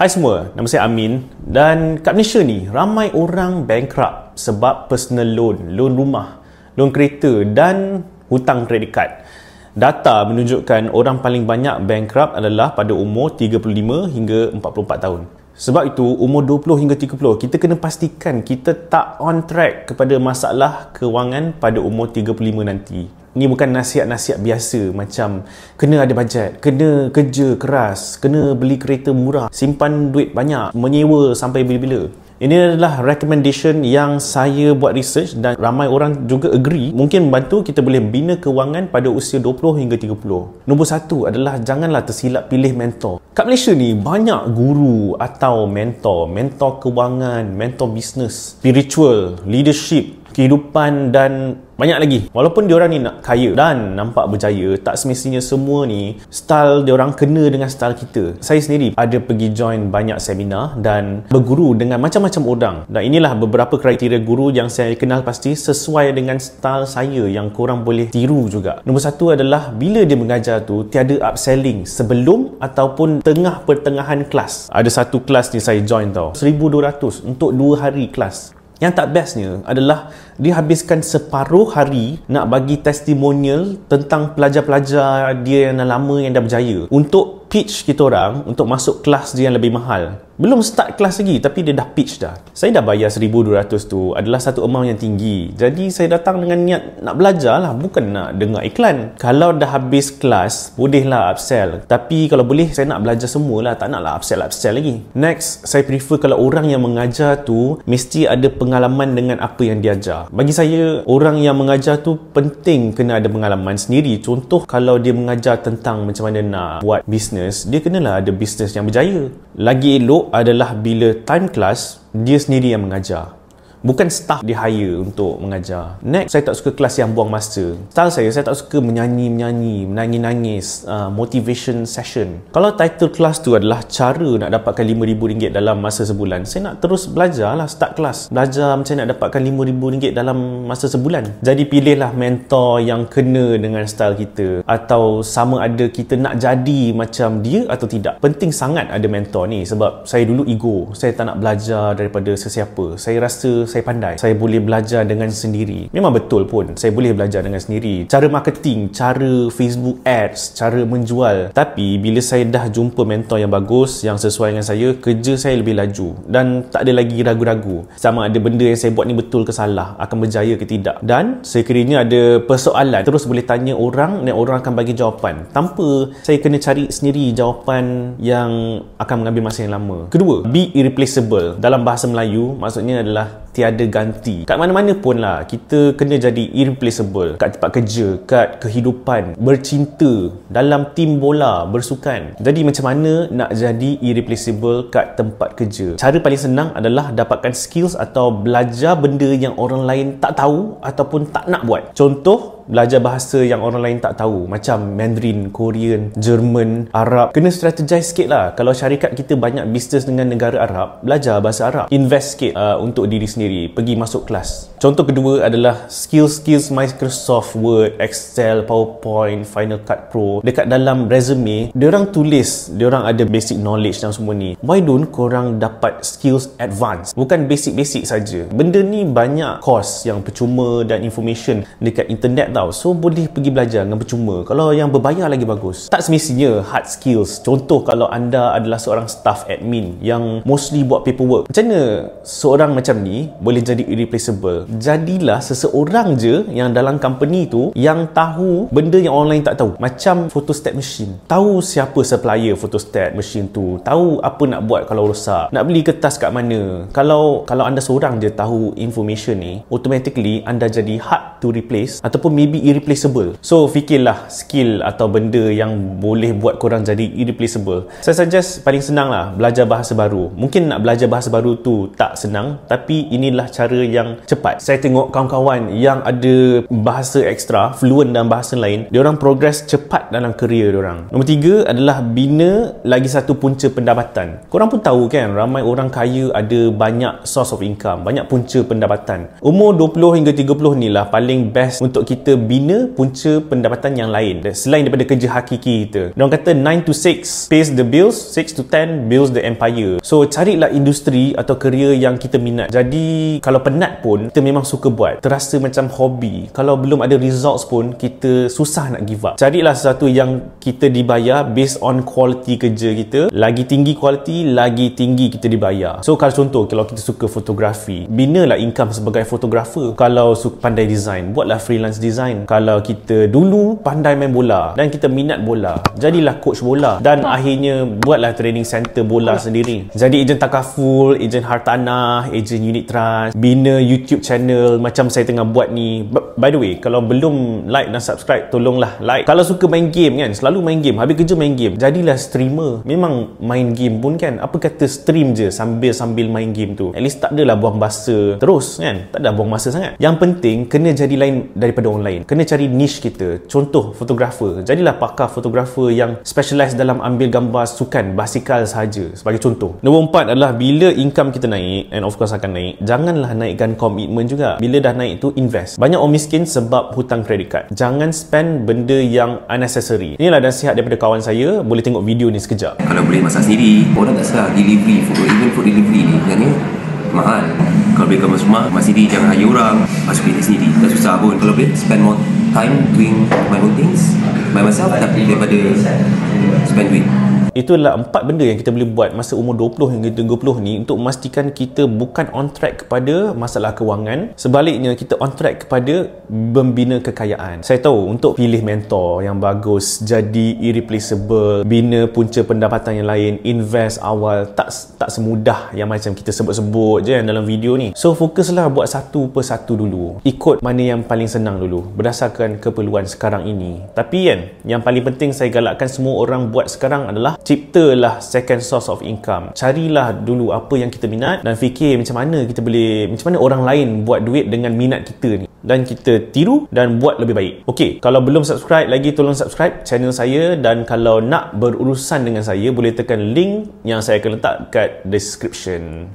Hai semua, nama saya Amin dan kat Malaysia ni ramai orang bankrupt sebab personal loan, loan rumah, loan kereta dan hutang kredit kad. Data menunjukkan orang paling banyak bankrupt adalah pada umur 35 hingga 44 tahun. Sebab itu umur 20 hingga 30 kita kena pastikan kita tak on track kepada masalah kewangan pada umur 35 nanti. Ini bukan nasihat-nasihat biasa macam kena ada bajet, kena kerja keras, kena beli kereta murah, simpan duit banyak, menyewa sampai bila-bila. Ini adalah recommendation yang saya buat research dan ramai orang juga agree mungkin membantu kita boleh bina kewangan pada usia 20 hingga 30. Nombor satu adalah janganlah tersilap pilih mentor. Kat Malaysia ni banyak guru atau mentor kewangan, mentor bisnes, spiritual, leadership, kehidupan dan banyak lagi. Walaupun diorang ni nak kaya dan nampak berjaya, tak semestinya semua ni style diorang kena dengan style kita. Saya sendiri ada pergi join banyak seminar dan berguru dengan macam-macam orang. Dan inilah beberapa kriteria guru yang saya kenal pasti sesuai dengan style saya yang korang boleh tiru juga. Nombor satu adalah bila dia mengajar tu tiada upselling sebelum ataupun tengah pertengahan kelas. Ada satu kelas ni saya join tau, 1,200 untuk 2 hari kelas. Yang tak bestnya adalah dia habiskan separuh hari nak bagi testimonial tentang pelajar-pelajar dia yang lama yang dah berjaya untuk pitch kita orang untuk masuk kelas dia yang lebih mahal. Belum start kelas lagi tapi dia dah pitch dah. Saya dah bayar 1,200 tu adalah satu amount yang tinggi. Jadi saya datang dengan niat nak belajar lah, bukan nak dengar iklan. Kalau dah habis kelas, bolehlah upsell. Tapi kalau boleh saya nak belajar semualah, tak naklah upsell lagi. Next, saya prefer kalau orang yang mengajar tu mesti ada pengalaman dengan apa yang dia ajar. Bagi saya, orang yang mengajar tu penting kena ada pengalaman sendiri. Contoh kalau dia mengajar tentang macam mana nak buat bisnes, dia kenalah ada bisnes yang berjaya. Lagi elok adalah bila time class dia sendiri yang mengajar, bukan staff dia hire untuk mengajar. Next, saya tak suka kelas yang buang masa. Style saya tak suka menyanyi, menangis, motivation session. Kalau title kelas tu adalah cara nak dapatkan RM5,000 dalam masa sebulan, saya nak terus belajar lah, start kelas. Belajar macam nak dapatkan RM5,000 dalam masa sebulan. Jadi pilihlah mentor yang kena dengan style kita, atau sama ada kita nak jadi macam dia atau tidak. Penting sangat ada mentor ni sebab saya dulu ego. Saya tak nak belajar daripada sesiapa. Saya rasa saya pandai, saya boleh belajar dengan sendiri. Memang betul pun, saya boleh belajar dengan sendiri. Cara marketing, cara Facebook ads, cara menjual. Tapi bila saya dah jumpa mentor yang bagus, yang sesuai dengan saya, kerja saya lebih laju dan tak ada lagi ragu-ragu sama ada benda yang saya buat ni betul ke salah, akan berjaya ke tidak. Dan sekiranya ada persoalan, terus boleh tanya orang dan orang akan bagi jawapan tanpa saya kena cari sendiri jawapan yang akan mengambil masa yang lama. Kedua, be irreplaceable. Dalam bahasa Melayu maksudnya adalah tiada ganti. Kat mana-mana pun lah kita kena jadi irreplaceable. Kat tempat kerja, kat kehidupan, bercinta, dalam tim bola, bersukan. Jadi macam mana nak jadi irreplaceable kat tempat kerja? Cara paling senang adalah dapatkan skills atau belajar benda yang orang lain tak tahu ataupun tak nak buat. Contoh, belajar bahasa yang orang lain tak tahu macam Mandarin, Korean, Jerman, Arab. Kena strategize sikit lah. Kalau syarikat kita banyak bisnes dengan negara Arab, belajar bahasa Arab. Invest sikit untuk diri sendiri, pergi masuk kelas. Contoh kedua adalah skills Microsoft Word, Excel, PowerPoint, Final Cut Pro. Dekat dalam resume, diorang tulis diorang ada basic knowledge dan semua ni. Why don't korang dapat skills advance? Bukan basic-basic saja. Benda ni banyak course yang percuma dan information dekat internet tau. So boleh pergi belajar dengan percuma. Kalau yang berbayar lagi bagus. Tak semestinya hard skills. Contoh kalau anda adalah seorang staff admin yang mostly buat paperwork. Macam mana seorang macam ni boleh jadi irreplaceable? Jadilah seseorang je yang dalam company tu yang tahu benda yang orang lain tak tahu. Macam photostat machine. Tahu siapa supplier photostat machine tu. Tahu apa nak buat kalau rosak. Nak beli kertas kat mana. Kalau anda seorang je tahu information ni, automatically anda jadi hard to replace ataupun maybe irreplaceable. So fikirlah skill atau benda yang boleh buat korang jadi irreplaceable. Saya suggest paling senang lah belajar bahasa baru. Mungkin nak belajar bahasa baru tu tak senang, tapi inilah cara yang cepat. Saya tengok kawan-kawan yang ada bahasa ekstra, fluent dalam bahasa lain, diorang progress cepat dalam kerjaya diorang. Nombor 3 adalah bina lagi satu punca pendapatan. Korang pun tahu kan, ramai orang kaya ada banyak source of income, banyak punca pendapatan. Umur 20 hingga 30 ni lah paling best untuk kita kita bina punca pendapatan yang lain selain daripada kerja hakiki kita. Diorang kata 9 to 6 pays the bills, 6 to 10 builds the empire. So carilah industri atau kerja yang kita minat. Jadi kalau penat pun kita memang suka buat, terasa macam hobi. Kalau belum ada results pun kita susah nak give up. Carilah sesuatu yang kita dibayar based on quality kerja kita. Lagi tinggi quality, lagi tinggi kita dibayar. So kalau contoh, kalau kita suka fotografi, binalah income sebagai fotografer. Kalau pandai design, buatlah freelance design. Kalau kita dulu pandai main bola dan kita minat bola, jadilah coach bola. Dan akhirnya buatlah training center bola sendiri. Jadi ejen takaful, ejen hartanah, ejen unit trust, bina YouTube channel macam saya tengah buat ni. By the way, kalau belum like dan subscribe, tolonglah like. Kalau suka main game kan, selalu main game, habis kerja main game, jadilah streamer. Memang main game pun kan, apa kata stream je sambil main game tu. At least tak adalah buang masa terus kan, tak ada buang masa sangat. Yang penting kena jadi lain daripada orang lain. Kena cari niche kita. Contoh fotografer, jadilah pakar fotografer yang specialize dalam ambil gambar sukan basikal sahaja, sebagai contoh. Nombor 4 adalah bila income kita naik, and of course akan naik, janganlah naikkan komitmen juga. Bila dah naik tu invest. Banyak orang miskin sebab hutang credit card. Jangan spend benda yang unnecessary. Inilah nasihat daripada kawan saya. Boleh tengok video ni sekejap. Kalau boleh masak sendiri, orang tak salah delivery, even food delivery ni sebenarnya mahal. Kalau boleh kemas rumah, masak sendiri, jangan hire orang, masuk bilik sendiri, tak susah pun. Kalau boleh spend more time doing my own things by myself, tapi daripada spend duit. Itulah 4 benda yang kita boleh buat masa umur 20 hingga 30 ni untuk memastikan kita bukan on track kepada masalah kewangan, sebaliknya kita on track kepada membina kekayaan. Saya tahu untuk pilih mentor yang bagus, jadi irreplaceable, bina punca pendapatan yang lain, invest awal, tak semudah yang macam kita sebut-sebut je dalam video ni. So fokuslah buat satu persatu dulu. Ikut mana yang paling senang dulu berdasarkan keperluan sekarang ini. Tapi kan, yang paling penting saya galakkan semua orang buat sekarang adalah ciptalah second source of income. Carilah dulu apa yang kita minat dan fikir macam mana orang lain buat duit dengan minat kita ni, dan kita tiru dan buat lebih baik. Okey, kalau belum subscribe lagi, tolong subscribe channel saya, dan kalau nak berurusan dengan saya boleh tekan link yang saya akan letak kat description.